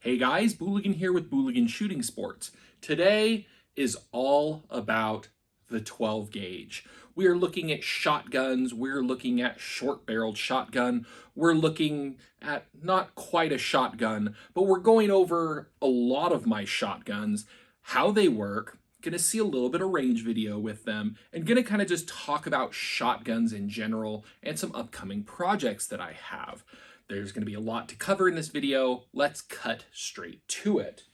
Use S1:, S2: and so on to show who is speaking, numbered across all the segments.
S1: Hey guys, Booligan here with Booligan Shooting Sports. Today is all about the 12 gauge. We are looking at shotguns, we're looking at short-barreled shotgun, we're looking at not quite a shotgun, but we're going over a lot of my shotguns, how they work, gonna see a little bit of range video with them, and gonna kind of just talk about shotguns in general and some upcoming projects that I have. There's going to be a lot to cover in this video. Let's cut straight to it.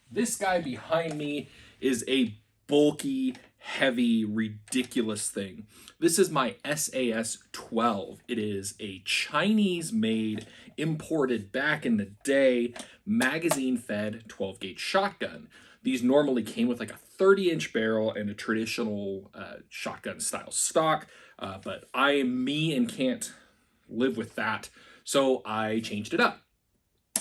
S1: This guy behind me is a bulky, heavy, ridiculous thing. This is my SAS-12. It is a Chinese-made, imported back in the day, magazine-fed 12-gauge shotgun. These normally came with like a 30-inch barrel and a traditional shotgun style stock, but I am me and can't live with that. So I changed it up.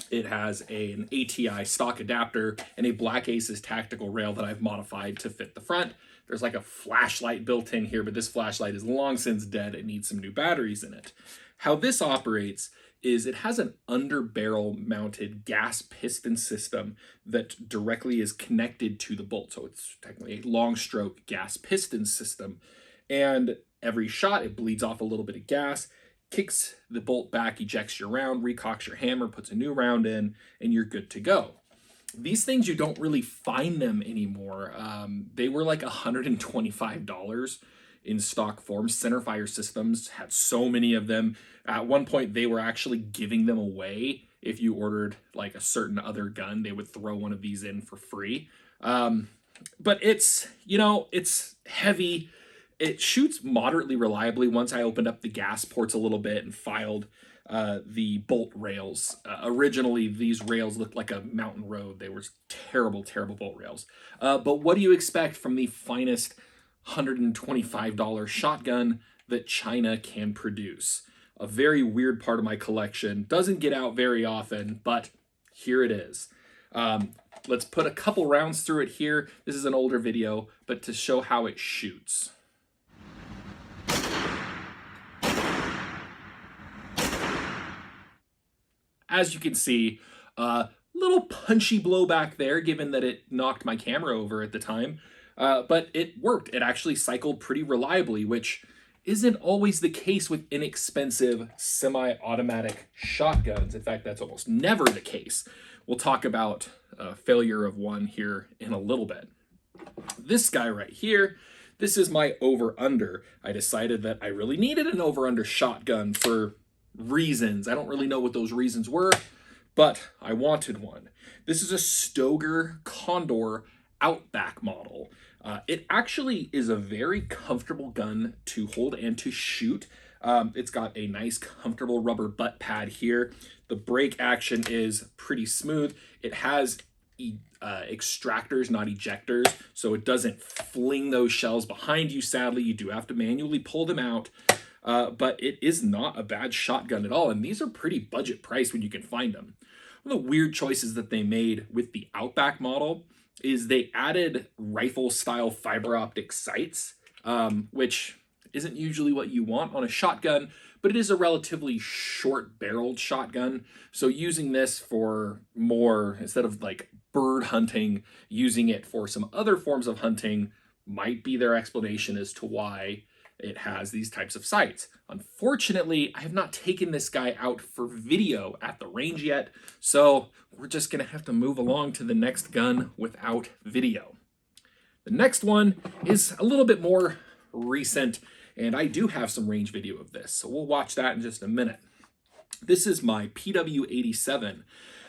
S1: It has an ATI stock adapter and a Black Aces tactical rail that I've modified to fit the front. There's like a flashlight built in here, but this flashlight is long since dead. It needs some new batteries in it. How this operates is it has an under-barrel mounted gas piston system that directly is connected to the bolt. So it's technically a long stroke gas piston system. And every shot, it bleeds off a little bit of gas, kicks the bolt back, ejects your round, recocks your hammer, puts a new round in, and you're good to go. These things, you don't really find them anymore. They were like $125 in stock form. Centerfire Systems had so many of them. At one point, they were actually giving them away. If you ordered like a certain other gun, they would throw one of these in for free. But it's, it's heavy. It shoots moderately reliably once I opened up the gas ports a little bit and filed the bolt rails. Originally, these rails looked like a mountain road. They were terrible, terrible bolt rails. But what do you expect from the finest $125 shotgun that China can produce? A very weird part of my collection. Doesn't get out very often, but here it is. Let's put a couple rounds through it here. This is an older video, but to show how it shoots. As you can see, little punchy blowback there, given that it knocked my camera over at the time. But it worked. It actually cycled pretty reliably, which isn't always the case with inexpensive semi-automatic shotguns. In fact, that's almost never the case. We'll talk about failure of one here in a little bit. This guy right here, this is my over-under. I decided that I really needed an over-under shotgun for reasons. I don't really know what those reasons were, but I wanted one. This is a Stoeger Condor Outback model. It actually is a very comfortable gun to hold and to shoot. It's got a nice comfortable rubber butt pad here. The break action is pretty smooth. It has extractors, not ejectors, so it doesn't fling those shells behind you. Sadly, you do have to manually pull them out. But it is not a bad shotgun at all, and these are pretty budget priced when you can find them. One of the weird choices that they made with the Outback model is they added rifle-style fiber optic sights, which isn't usually what you want on a shotgun, but it is a relatively short-barreled shotgun, so using this for more, instead of like bird hunting, using it for some other forms of hunting might be their explanation as to why it has these types of sights. Unfortunately, I have not taken this guy out for video at the range yet, so we're just gonna have to move along to the next gun without video. The next one is a little bit more recent, and I do have some range video of this, so we'll watch that in just a minute. This is my PW87,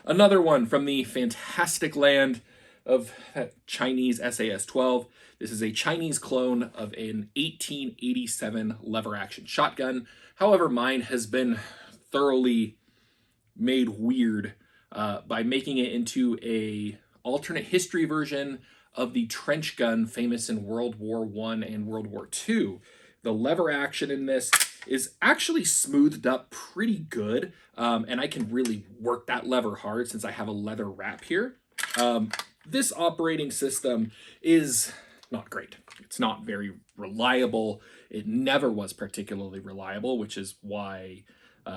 S1: another one from the fantastic land of that Chinese SAS-12. This is a Chinese clone of an 1887 lever action shotgun. However, mine has been thoroughly made weird by making it into a alternate history version of the trench gun famous in World War I and World War II. The lever action in this is actually smoothed up pretty good, and I can really work that lever hard since I have a leather wrap here. This operating system is not great. It's not very reliable. It never was particularly reliable, which is why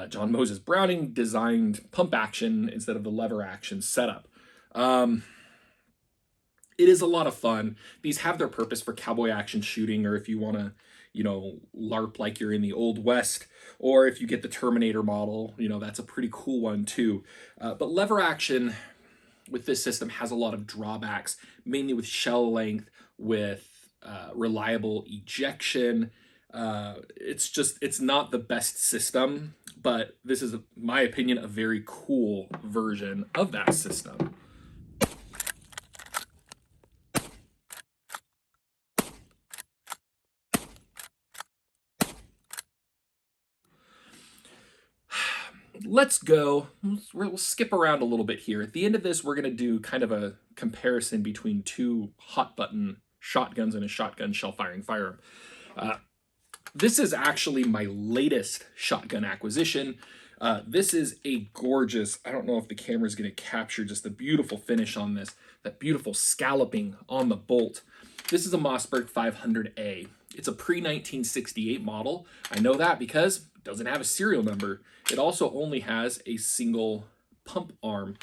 S1: John Moses Browning designed pump action instead of the lever action setup. It is a lot of fun. These have their purpose for cowboy action shooting, or if you want to, LARP like you're in the Old West, or if you get the Terminator model, that's a pretty cool one too. But lever action with this system has a lot of drawbacks, mainly with shell length, with reliable ejection. It's not the best system, but this is, in my opinion, a very cool version of that system. We'll skip around a little bit here. At the end of this, we're going to do kind of a comparison between two hot button shotguns and a shotgun shell firing firearm. This is actually my latest shotgun acquisition. This is a gorgeous, I don't know if the camera is going to capture just the beautiful finish on this, that beautiful scalloping on the bolt. This is a Mossberg 500A. It's a pre-1968 model. I know that because it doesn't have a serial number. It also only has a single pump arm.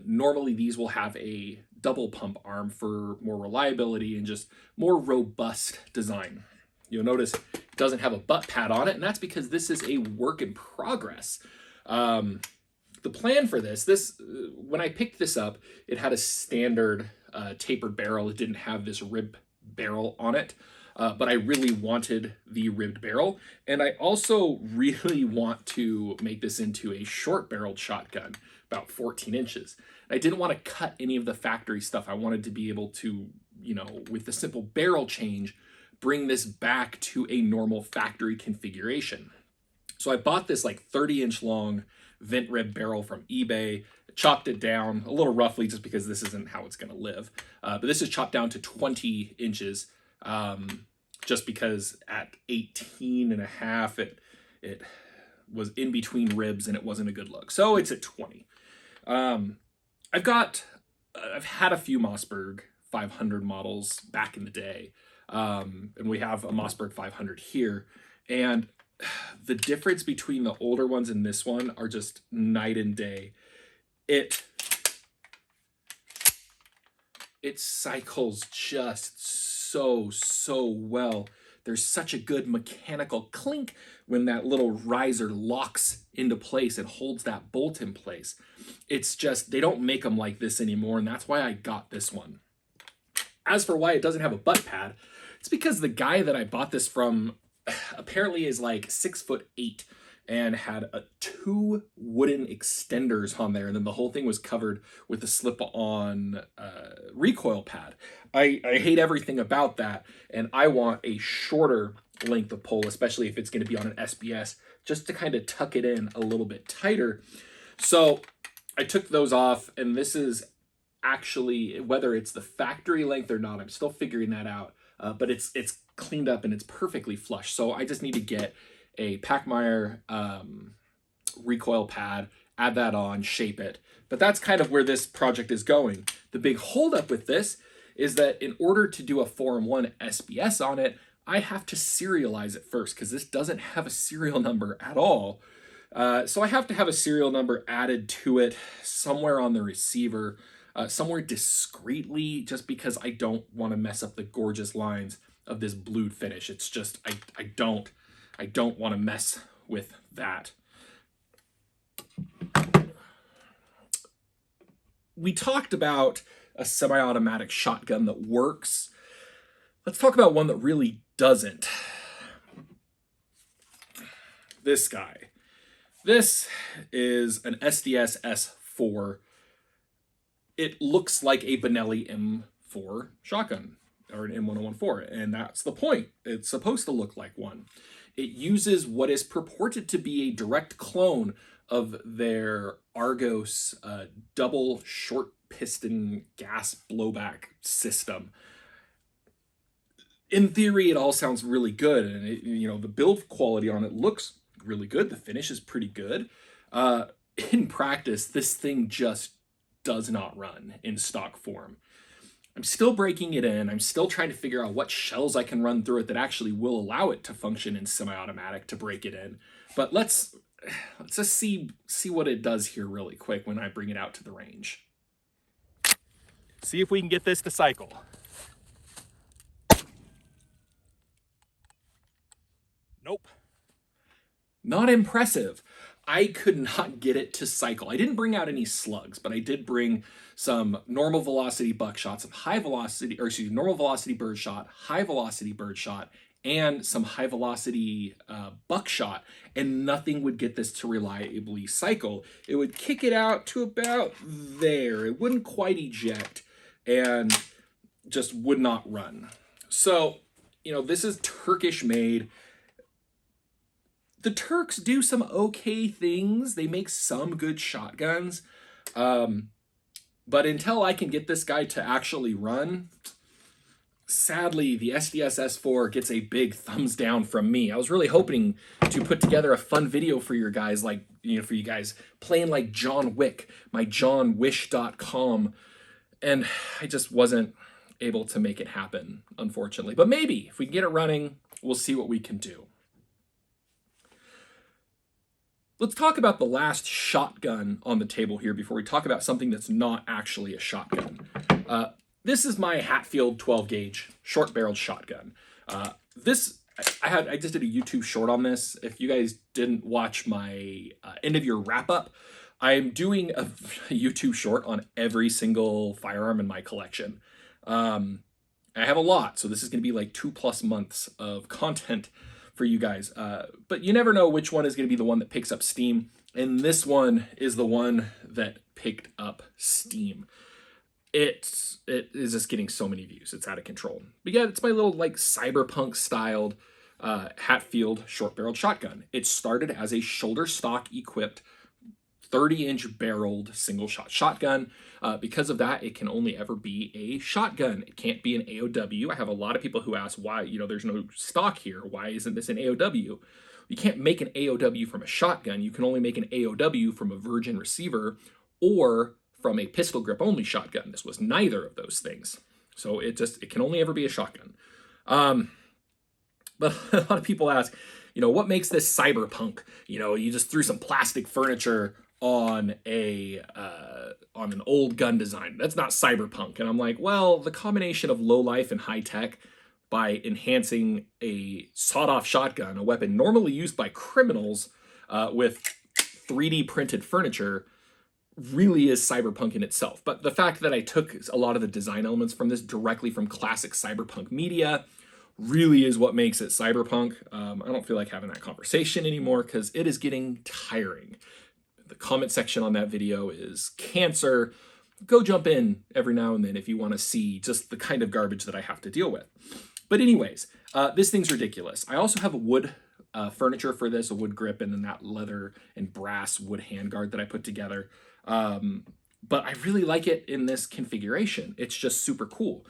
S1: Normally these will have a double pump arm for more reliability and just more robust design. You'll notice it doesn't have a butt pad on it, and that's because this is a work in progress. The plan for this, when I picked this up, it had a standard tapered barrel. It didn't have this rib barrel on it, but I really wanted the ribbed barrel, and I also really want to make this into a short barreled shotgun, about 14 inches. I didn't want to cut any of the factory stuff. I wanted to be able to, with the simple barrel change, bring this back to a normal factory configuration. So I bought this like 30-inch long vent rib barrel from eBay, chopped it down a little roughly just because this isn't how it's going to live. But this is chopped down to 20 inches just because at 18 and a half, it was in between ribs and it wasn't a good look. So it's at 20. I've had a few Mossberg 500 models back in the day. And we have a Mossberg 500 here, and the difference between the older ones and this one are just night and day. It cycles just so well. There's such a good mechanical clink when that little riser locks into place and holds that bolt in place. It's just, they don't make them like this anymore, and that's why I got this one. As for why it doesn't have a butt pad, it's because the guy that I bought this from apparently is like 6'8" and had 2 wooden extenders on there, and then the whole thing was covered with a slip-on recoil pad. I hate everything about that, and I want a shorter length of pole, especially if it's going to be on an SBS, just to kind of tuck it in a little bit tighter. So I took those off, and this is actually, whether it's the factory length or not, I'm still figuring that out, but it's cleaned up and it's perfectly flush. So I just need to get a Pachmayr recoil pad, add that on, shape it. But that's kind of where this project is going. The big holdup with this is that in order to do a 4-in-1 SBS on it, I have to serialize it first because this doesn't have a serial number at all. So I have to have a serial number added to it somewhere on the receiver, somewhere discreetly, just because I don't want to mess up the gorgeous lines of this blued finish. It's just, I don't want to mess with that. We talked about a semi-automatic shotgun that works. Let's talk about one that really doesn't. This guy. This is an SDS S4. It looks like a Benelli M4 shotgun, or an M1014, and that's the point. It's supposed to look like one. It uses what is purported to be a direct clone of their Argos double short piston gas blowback system. In theory, it all sounds really good, and the build quality on it looks really good. The finish is pretty good. In practice, this thing just does not run in stock form. I'm still breaking it in. I'm still trying to figure out what shells I can run through it that actually will allow it to function in semi-automatic to break it in. But let's let's just see what it does here really quick when I bring it out to the range. See if we can get this to cycle. Nope. Not impressive. I could not get it to cycle. I didn't bring out any slugs, but I did bring some normal velocity buckshot, some high velocity, or excuse me, normal velocity birdshot, high velocity birdshot, and some high velocity buckshot, and nothing would get this to reliably cycle. It would kick it out to about there. It wouldn't quite eject and just would not run. So, you know, this is Turkish made. The Turks do some okay things. They make some good shotguns. But until I can get this guy to actually run, sadly, the SDS S4 gets a big thumbs down from me. I was really hoping to put together a fun video for your guys, like, you know, for you guys playing like John Wick, my johnwish.com, and I just wasn't able to make it happen, unfortunately. But maybe if we can get it running, we'll see what we can do. Let's talk about the last shotgun on the table here before we talk about something that's not actually a shotgun. This is my Hatfield 12 gauge short barreled shotgun. I just did a YouTube short on this. If you guys didn't watch my end of year wrap up, I'm doing a YouTube short on every single firearm in my collection. I have a lot, so this is going to be like 2+ months of content for you guys. But you never know which one is going to be the one that picks up steam. And this one is the one that picked up steam. It is just getting so many views. It's out of control. But yeah, it's my little like cyberpunk styled Hatfield short barreled shotgun. It started as a shoulder stock equipped 30-inch barreled single shot shotgun. Because of that, it can only ever be a shotgun. It can't be an AOW. I have a lot of people who ask why, you know, there's no stock here. Why isn't this an AOW? You can't make an AOW from a shotgun. You can only make an AOW from a virgin receiver or from a pistol grip only shotgun. This was neither of those things. So it can only ever be a shotgun. But a lot of people ask, you know, what makes this cyberpunk? You know, you just threw some plastic furniture on an old gun design. That's not cyberpunk. And I'm like, well, the combination of low life and high tech by enhancing a sawed-off shotgun, a weapon normally used by criminals, with 3D printed furniture, really is cyberpunk in itself. But the fact that I took a lot of the design elements from this directly from classic cyberpunk media really is what makes it cyberpunk. I don't feel like having that conversation anymore because it is getting tiring. The comment section on that video is cancer. Go jump in every now and then if you want to see just the kind of garbage that I have to deal with. But anyways, this thing's ridiculous. I also have a wood furniture for this, a wood grip, and then that leather and brass wood handguard that I put together. But I really like it in this configuration. It's just super cool.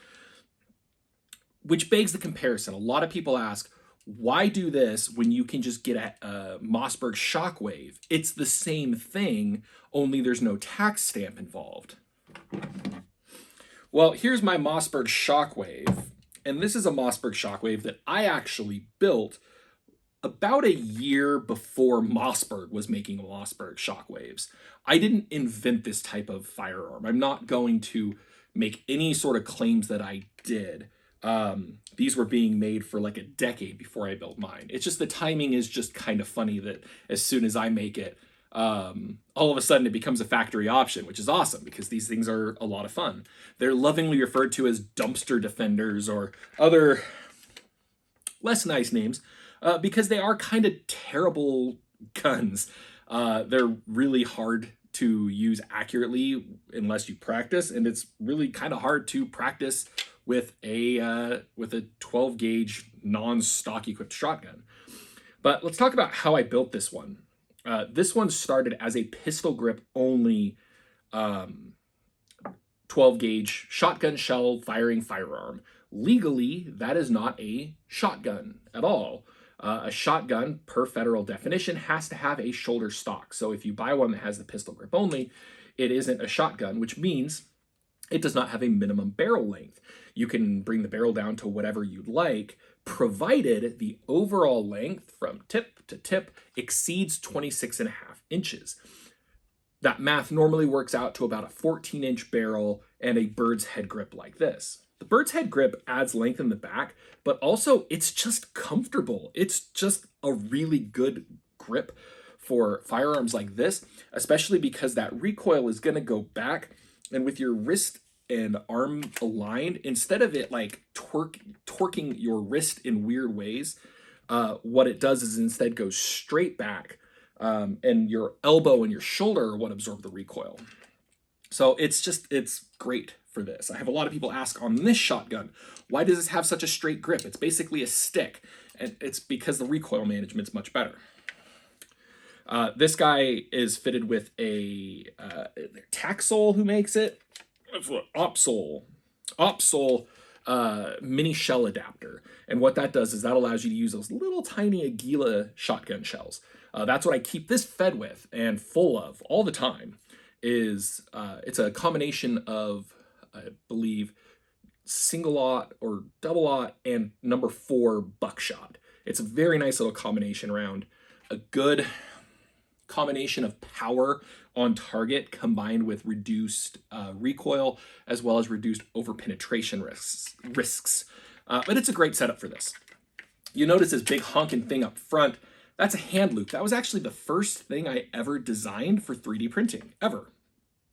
S1: Which begs the comparison. A lot of people ask, why do this when you can just get a Mossberg Shockwave? It's the same thing, only there's no tax stamp involved. Well, here's my Mossberg Shockwave. And this is a Mossberg Shockwave that I actually built about a year before Mossberg was making Mossberg Shockwaves. I didn't invent this type of firearm. I'm not going to make any sort of claims that I did. These were being made for like a decade before I built mine. It's just the timing is just kind of funny that as soon as I make it, all of a sudden it becomes a factory option, which is awesome because these things are a lot of fun. They're lovingly referred to as dumpster defenders or other less nice names because they are kind of terrible guns. They're really hard to use accurately unless you practice, and it's really kind of hard to practice with a 12 gauge non-stock equipped shotgun. But let's talk about how I built this one. This one started as a pistol grip only 12 gauge shotgun shell firing firearm. Legally, that is not a shotgun at all. A shotgun, per federal definition, has to have a shoulder stock. So if you buy one that has the pistol grip only, it isn't a shotgun, which means It does not have a minimum barrel length. You can bring the barrel down to whatever you'd like, provided the overall length from tip to tip exceeds 26.5 inches. That math normally works out to about a 14-inch barrel and a bird's head grip like this. The bird's head grip adds length in the back, but also it's just comfortable. It's just a really good grip for firearms like this, especially because that recoil is going to go back, and with your wrist and arm aligned, instead of it like torquing your wrist in weird ways, what it does is instead goes straight back, and your elbow and your shoulder are what absorb the recoil. So it's great for this. I have a lot of people ask on this shotgun, why does this have such a straight grip? It's basically a stick, and it's because the recoil management's much better. This guy is fitted with a Taxol, who makes it? Opsol mini shell adapter. And what that does is that allows you to use those little tiny Aguila shotgun shells. That's what I keep this fed with and full of all the time. It's a combination of, I believe, single-aught or double-aught and number 4 buckshot. It's a very nice little combination round. A good combination of power on target combined with reduced recoil, as well as reduced over-penetration risks. But it's a great setup for this. You notice this big honking thing up front. That's a hand loop. That was actually the first thing I ever designed for 3D printing, ever.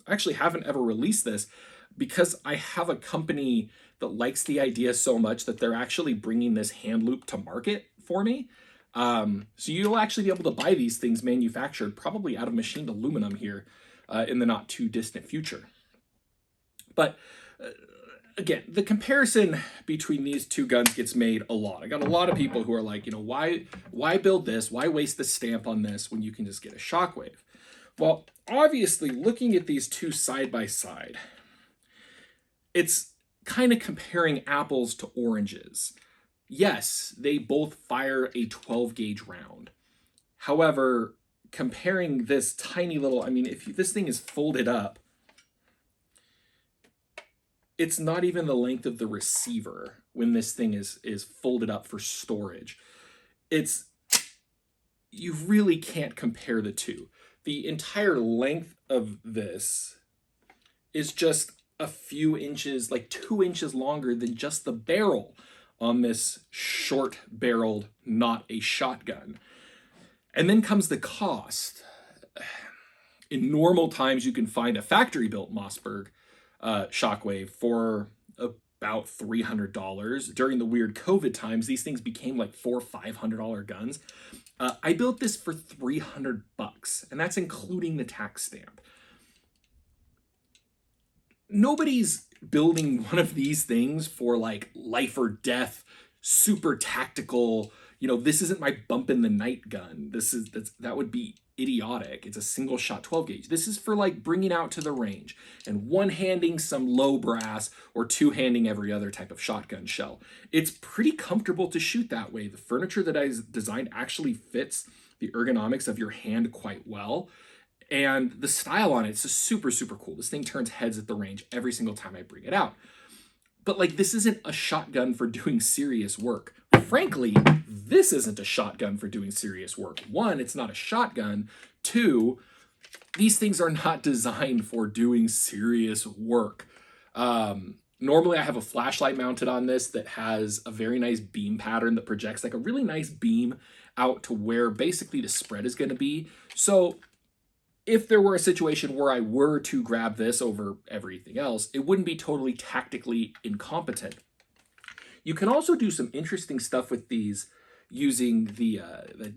S1: I actually haven't ever released this because I have a company that likes the idea so much that they're actually bringing this hand loop to market for me. So you'll actually be able to buy these things manufactured, probably out of machined aluminum here in the not too distant future. But again, the comparison between these two guns gets made a lot. I got a lot of people who are like, you know, why build this? Why waste the stamp on this when you can just get a Shockwave? Well, obviously, looking at these two side by side, it's kind of comparing apples to oranges. Yes, they both fire a 12 gauge round. However, comparing this tiny little, I mean, if this thing is folded up, it's not even the length of the receiver when this thing is folded up for storage. You really can't compare the two. The entire length of this is just a few inches, like 2 inches longer than just the barrel on this short-barreled, not a shotgun. And then comes the cost. In normal times, you can find a factory-built Mossberg Shockwave for about $300. During the weird COVID times, these things became like $400 or $500 guns. I built this for $300, and that's including the tax stamp. Nobody's building one of these things for like life or death, super tactical, you know, this isn't my bump in the night gun. That would be idiotic. It's a single shot 12 gauge. This is for like bringing out to the range and one-handing some low brass or two-handing every other type of shotgun shell. It's pretty comfortable to shoot that way. The furniture that I designed actually fits the ergonomics of your hand quite well. And the style on it is just super, super cool. This thing turns heads at the range every single time I bring it out. But like, this isn't a shotgun for doing serious work. Frankly, this isn't a shotgun for doing serious work. One, it's not a shotgun. Two, these things are not designed for doing serious work. Normally I have a flashlight mounted on this that has a very nice beam pattern that projects like a really nice beam out to where basically the spread is going to be. So if there were a situation where I were to grab this over everything else, it wouldn't be totally tactically incompetent. You can also do some interesting stuff with these using the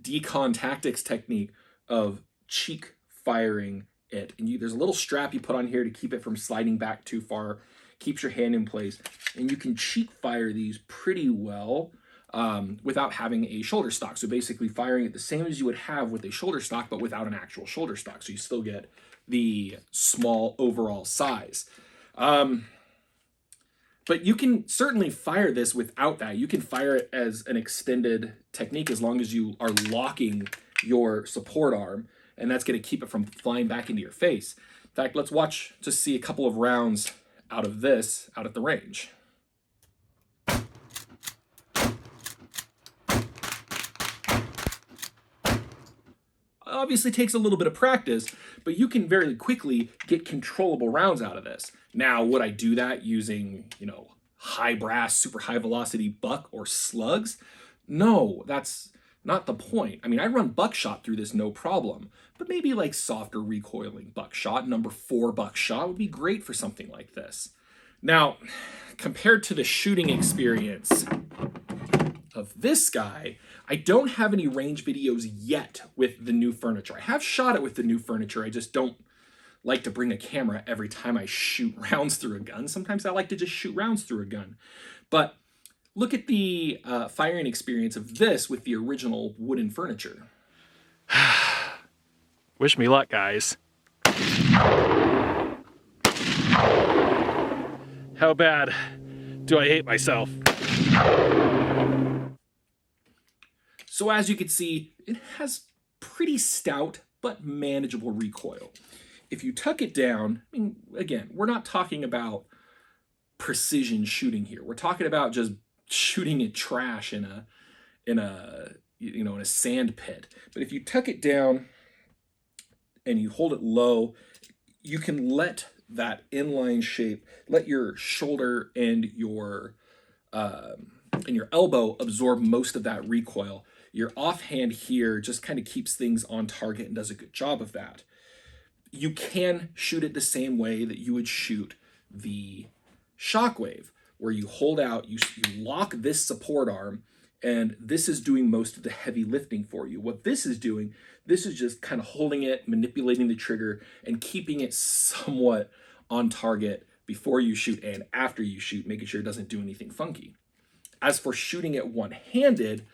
S1: decon tactics technique of cheek firing it. And there's a little strap you put on here to keep it from sliding back too far, keeps your hand in place, and you can cheek fire these pretty well without having a shoulder stock. So basically firing it the same as you would have with a shoulder stock, but without an actual shoulder stock. So you still get the small overall size. But you can certainly fire this without that. You can fire it as an extended technique as long as you are locking your support arm, and that's going to keep it from flying back into your face. In fact, let's watch to see a couple of rounds out of this out at the range. Obviously takes a little bit of practice, but you can very quickly get controllable rounds out of this. Now, would I do that using, high brass, super high velocity buck or slugs? No, that's not the point. I mean, I run buckshot through this no problem, but maybe like softer recoiling buckshot, number 4 buckshot would be great for something like this. Now, compared to the shooting experience of this guy, I don't have any range videos yet with the new furniture. I have shot it with the new furniture. I just don't like to bring a camera every time I shoot rounds through a gun. Sometimes I like to just shoot rounds through a gun. But look at the firing experience of this with the original wooden furniture.
S2: Wish me luck, guys. How bad do I hate myself?
S1: So as you can see, it has pretty stout but manageable recoil. If you tuck it down, I mean, again, we're not talking about precision shooting here. We're talking about just shooting at trash in a sand pit. But if you tuck it down and you hold it low, you can let that inline shape, let your shoulder and your elbow absorb most of that recoil. Your offhand here just kind of keeps things on target and does a good job of that. You can shoot it the same way that you would shoot the Shockwave, where you hold out, you lock this support arm, and this is doing most of the heavy lifting for you. What this is doing, this is just kind of holding it, manipulating the trigger, and keeping it somewhat on target before you shoot and after you shoot, making sure it doesn't do anything funky. As for shooting it one-handed,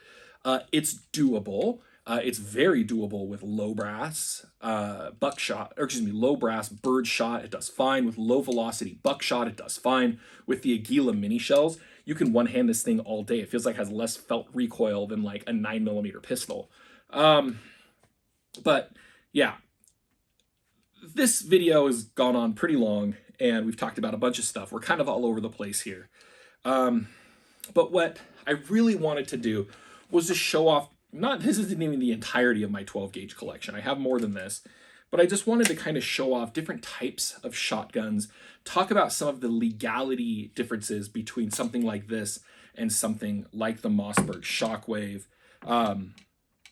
S1: it's doable. It's very doable with low brass low brass bird shot. It does fine. With low velocity buckshot, it does fine. With the Aguila mini shells, you can one-hand this thing all day. It feels like it has less felt recoil than like a 9mm pistol. But yeah, this video has gone on pretty long and we've talked about a bunch of stuff. We're kind of all over the place here. But what I really wanted to do was to show off, this isn't even the entirety of my 12 gauge collection. I have more than this, but I just wanted to kind of show off different types of shotguns, talk about some of the legality differences between something like this and something like the Mossberg Shockwave.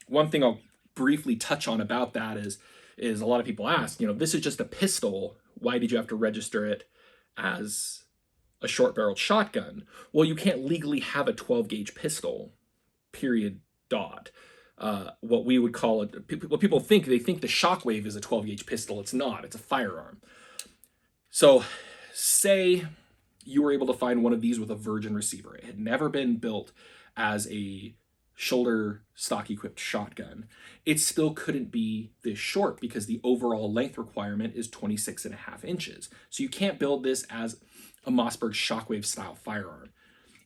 S1: One thing I'll briefly touch on about that is a lot of people ask, this is just a pistol. Why did you have to register it as a short-barreled shotgun? Well, you can't legally have a 12 gauge pistol, period, dot. What we would call it, what people think, they think the Shockwave is a 12 gauge pistol. It's not, it's a firearm. So say you were able to find one of these with a virgin receiver. It had never been built as a shoulder stock equipped shotgun. It still couldn't be this short because the overall length requirement is 26.5 inches. So you can't build this as a Mossberg Shockwave style firearm.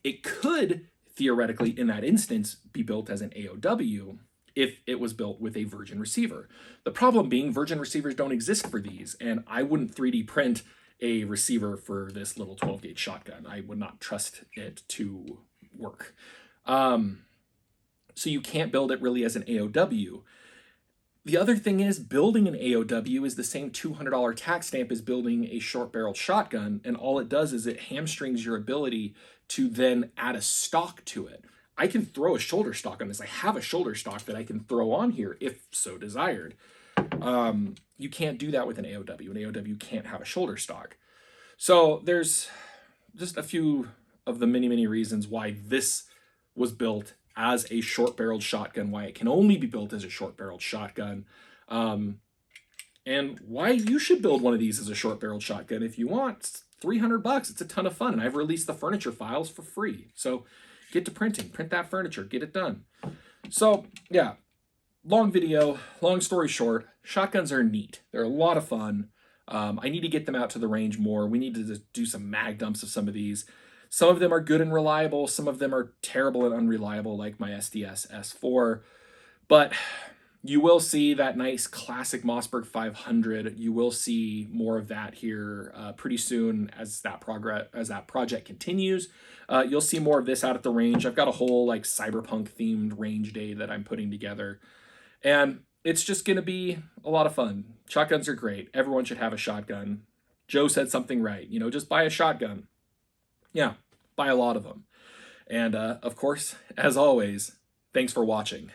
S1: It could theoretically, in that instance, be built as an AOW if it was built with a virgin receiver. The problem being virgin receivers don't exist for these, and I wouldn't 3D print a receiver for this little 12 gauge shotgun. I would not trust it to work. So you can't build it really as an AOW. The other thing is, building an AOW is the same $200 tax stamp as building a short-barreled shotgun, and all it does is it hamstrings your ability to then add a stock to it. I can throw a shoulder stock on this. I have a shoulder stock that I can throw on here if so desired. You can't do that with an AOW. An AOW can't have a shoulder stock. So there's just a few of the many, many reasons why this was built as a short-barreled shotgun, why it can only be built as a short-barreled shotgun, and why you should build one of these as a short-barreled shotgun if you want. It's $300. It's a ton of fun, and I've released the furniture files for free. So get to printing, print that furniture, get it done. So yeah, long video, long story short, shotguns are neat. They're a lot of fun. I need to get them out to the range more. We need to do some mag dumps of some of these. Some of them are good and reliable. Some of them are terrible and unreliable, like my SDS S4. But You will see that nice classic Mossberg 500. You will see more of that here pretty soon as that project continues. You'll see more of this out at the range. I've got a whole like cyberpunk themed range day that I'm putting together, and it's just going to be a lot of fun. Shotguns are great. Everyone should have a shotgun. Joe said something right. You know, just buy a shotgun. Yeah, buy a lot of them. And of course, as always, thanks for watching.